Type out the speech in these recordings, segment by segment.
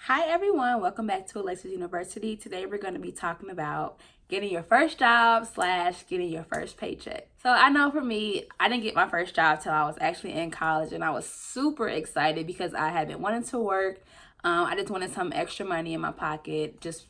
Hi everyone, welcome back to Alexis University. Today we're going to be talking about getting your first job slash getting your first paycheck. So I know for me, I didn't get my first job till I was actually in college, and I was super excited because I had been wanting to work. I just wanted some extra money in my pocket, just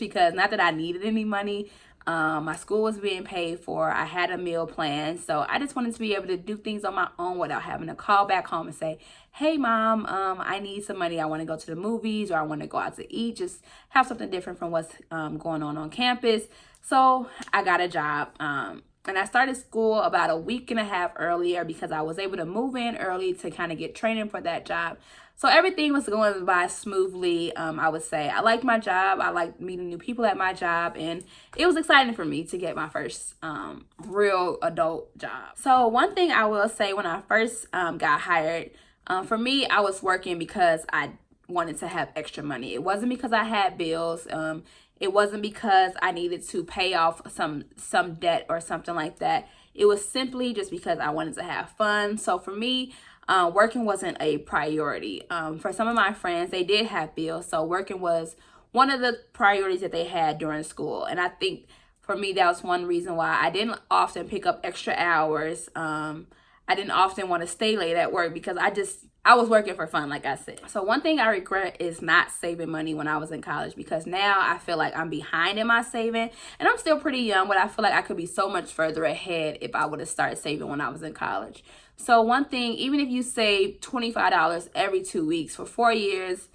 because, not that I needed any money. My school was being paid for. I had a meal plan, so I just wanted to be able to do things on my own without having to call back home and say, "Hey, mom, I need some money. I want to go to the movies, or I want to go out to eat. Just have something different from what's going on campus." So I got a job. And I started school about a week and a half earlier because I was able to move in early to kind of get training for that job. So everything was going by smoothly. I would say I liked my job. I liked meeting new people at my job, and it was exciting for me to get my first real adult job. So one thing I will say, when I first got hired, for me, I was working because I wanted to have extra money. It wasn't because I had bills. It wasn't because I needed to pay off some debt or something like that. It was simply just because I wanted to have fun. So for me, working wasn't a priority. For some of my friends, they did have bills, so working was one of the priorities that they had during school. And I think for me, that was one reason why I didn't often pick up extra hours. I didn't often want to stay late at work because I was working for fun, like I said. So one thing I regret is not saving money when I was in college, because now I feel like I'm behind in my saving, and I'm still pretty young, but I feel like I could be so much further ahead if I would have started saving when I was in college. So one thing, even if you save $25 every 2 weeks for 4 years,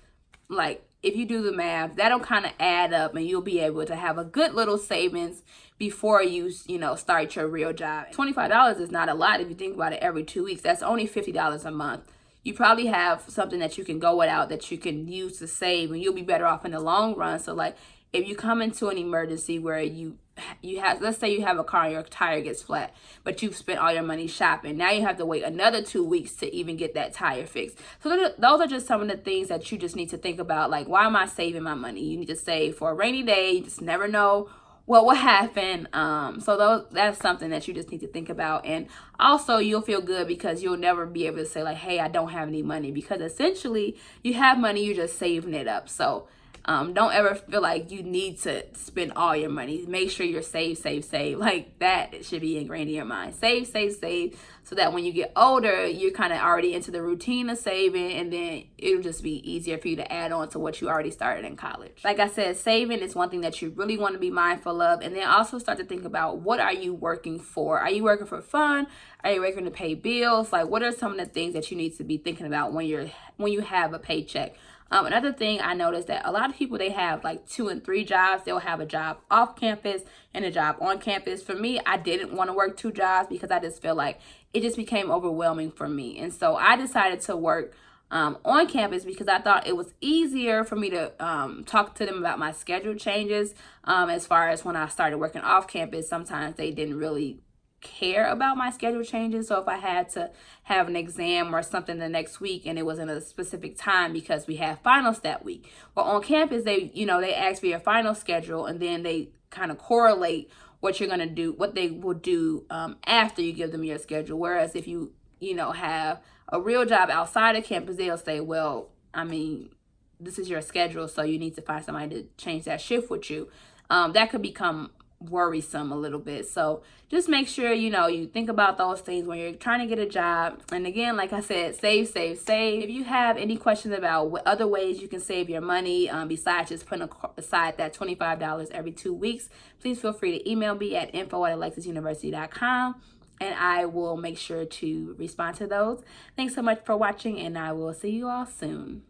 like, if you do the math, that'll kind of add up, and you'll be able to have a good little savings before you start your real job. $25 is not a lot if you think about it. Every 2 weeks, that's only $50 a month. You probably have something that you can go without that you can use to save, and you'll be better off in the long run. So like, if you come into an emergency where you have, let's say you have a car and your tire gets flat, but you've spent all your money shopping. Now you have to wait another 2 weeks to even get that tire fixed. So those are just some of the things that you just need to think about. Like, why am I saving my money? You need to save for a rainy day. You just never know what will happen. So that's something that you just need to think about. And also, you'll feel good because you'll never be able to say like, "Hey, I don't have any money," because essentially you have money, you're just saving it up. So don't ever feel like you need to spend all your money. Make sure you're save. Like, that should be ingrained in your mind. Save, so that when you get older, you're kind of already into the routine of saving, and then it'll just be easier for you to add on to what you already started in college. Like I said, saving is one thing that you really want to be mindful of, and then also start to think about, what are you working for? Are you working for fun? Are you working to pay bills? Like, what are some of the things that you need to be thinking about when you have a paycheck? Another thing I noticed, that a lot of people, they have like 2 and 3 jobs. They'll have a job off campus and a job on campus. For me, I didn't want to work 2 jobs because I just feel like it just became overwhelming for me. And so I decided to work on campus because I thought it was easier for me to talk to them about my schedule changes. As far as when I started working off campus, sometimes they didn't really care about my schedule changes. So if I had to have an exam or something the next week and it was in a specific time because we have finals that week, well, on campus, they ask for your final schedule, and then they kind of correlate what you're going to do, what they will do after you give them your schedule. Whereas if you have a real job outside of campus, they'll say, "Well, I mean, this is your schedule, so you need to find somebody to change that shift with you." That could become worrisome a little bit. So just make sure you think about those things when you're trying to get a job. And again, like I said, save. If you have any questions about what other ways you can save your money, besides just putting aside that $25 every 2 weeks, please feel free to email me at info@alexisuniversity.com, and I will make sure to respond to those. Thanks so much for watching, and I will see you all soon.